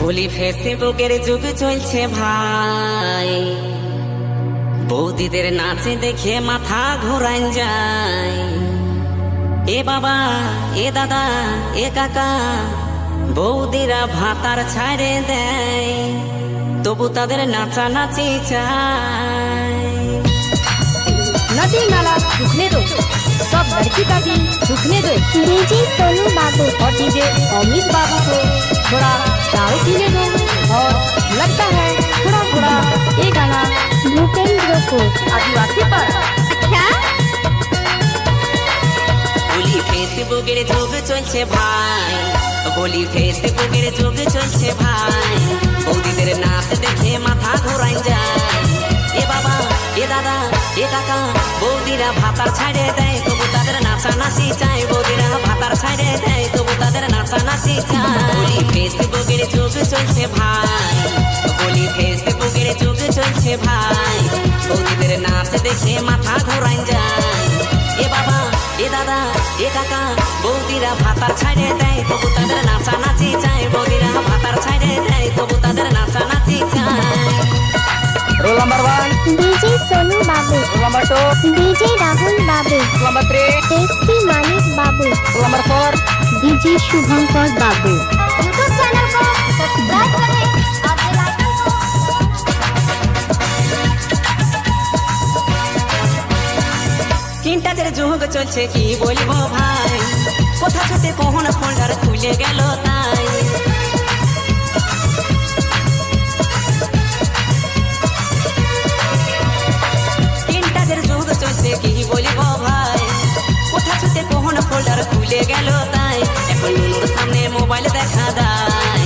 বলি ফেসবুকের যুগ চলছে ভাই, বৌদিদের নাচে দেখে মাথা ঘোরান যায়। এ বাবা, এ দাদা, এ কাকা, বৌদিরা ভাতার ছাড়ে দেয়, তবু তাদের নাচানাচি চায়। नदी नाला झुकने दो, सब लड़की का भी झुकने दो। डीजे सोनू बाबू और डीजे अमित बाबू को थोड़ा दारू पीने दो। और लगता है थोड़ा थोड़ा ये गाना भूपेंद्र को आदिवासी पर। क्या বলি ফেসবুকের যুগ চলছে ভাই, বলি ফেসবুকের যুগ চলছে ভাই, বৌদিদের নাচ দেখে মাথা ঘোরান যায়। এ বাবা, এ দাদা, এ কাকা, বৌদিরা ভাতার ছাড়ে দেয়, তবু তাদের নাচানাচি চায়। বৌদিরা ভাতার ছাড়ে দেয়, তবু তাদের নাচানাচি চায়। বলি ফেসবুকের যুগ চলছে ভাই, বলি ফেসবুকের যুগ চলছে ভাই, বৌদিদের নাচ দেখে মাথা ঘোরান যায়। এ বাবা, এ দাদা, এ কাকা, বৌদিরা ভাতার ছাড়ে দেয়, তবু তাদের নাচানাচি চায়। বৌদিরা ভাতার ছাড়ে দেয়, তবু তাদের নাচানাচি চায়। रोल नंबर 1 डीजे सोनू बाबू, रोल नंबर 2 डीजे राहुल बाबू, रोल नंबर 3 एसपी मानिक बाबू, रोल नंबर 4 डीजे शुभंकर बाबू। यूट्यूब चैनल को सब्सक्राइब करें और बेल आइकन को। স্ক্রিন টাচের যুগ চলছে কি বলবো ভাই, কোথা ছুটে কখন ফোল্ডার খুলে গেল তাই। স্ক্রিন টাচের যুগ চলছে কি বলবো ভাই, কোথা ছুটে কখন ফোল্ডার খুলে গেল তাই। এখন নুনুর সামনে মোবাইল দেখা দেয়,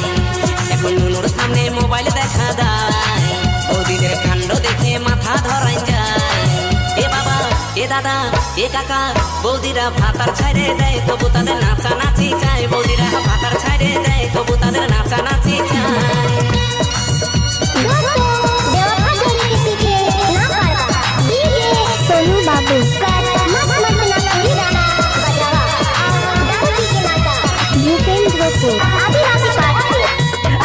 এখন নুনুর সামনে মোবাইল দেখা দেয়, বৌদিদের কাণ্ড দেখে মাথা ধরাই যায়। এ বাবা, এ দাদা, এ কাকা, বৌদিরা ভাতার ছাড়ে দেয়, তবু তাদের নাচানাচি চায়। বৌদিরা ভাতার ছাড়ে দেয়, তবু তাদের নাচানাচি চায়। सोनू बाबू भूपेंद्र को आदिवासी party.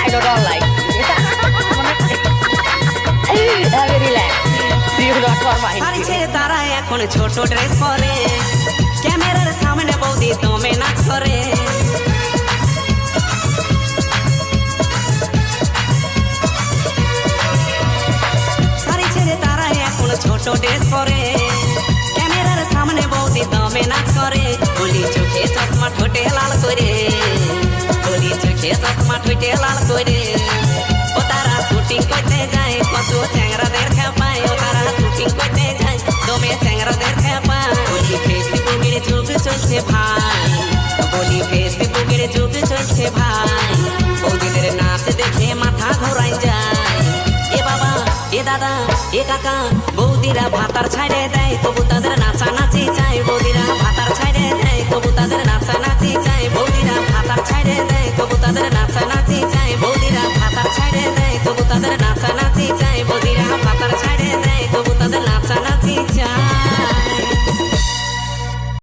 I don't like very relax you not for my sari ছেড়ে তারা এখন ছোট ড্রেস পরে, ক্যামেরার সামনে বৌদি দমে নাচ করে। শাড়ি ছেড়ে তারা এখন ছোট ড্রেস পরে, ক্যামেরার সামনে বৌদি দমে নাচ করে। বলি চোখে চশমা ঠোঁটে লাল করে, বলি চোখে চশমা ঠোঁটে লাল করে। ও তারা শুটিং করতে যায়, কত চ্যাংরাদের খেপায়। ও তারা শুটিং করতে যায়, দমে চ্যাংরাদের খেপায়। বলি ফেসবুকের যুগ চলছে ভাই, বলি ফেসবুকের যুগ চলছে ভাই, বৌদিদের নাচ দেখে মাথা ঘোরাই যায়। এ বাবা, এ দাদা, এ কাকা, বৌদিরা ভাতার ছাড়ে দেয়, তবু তাদের নাচানাচি চায়। বৌদিরা ভাতার ছাড়ে দেয়, তবু তাদের নাচানাচি চায়। বৌদিরা ভাতার ছাড়ে দেয়, তবু তাদের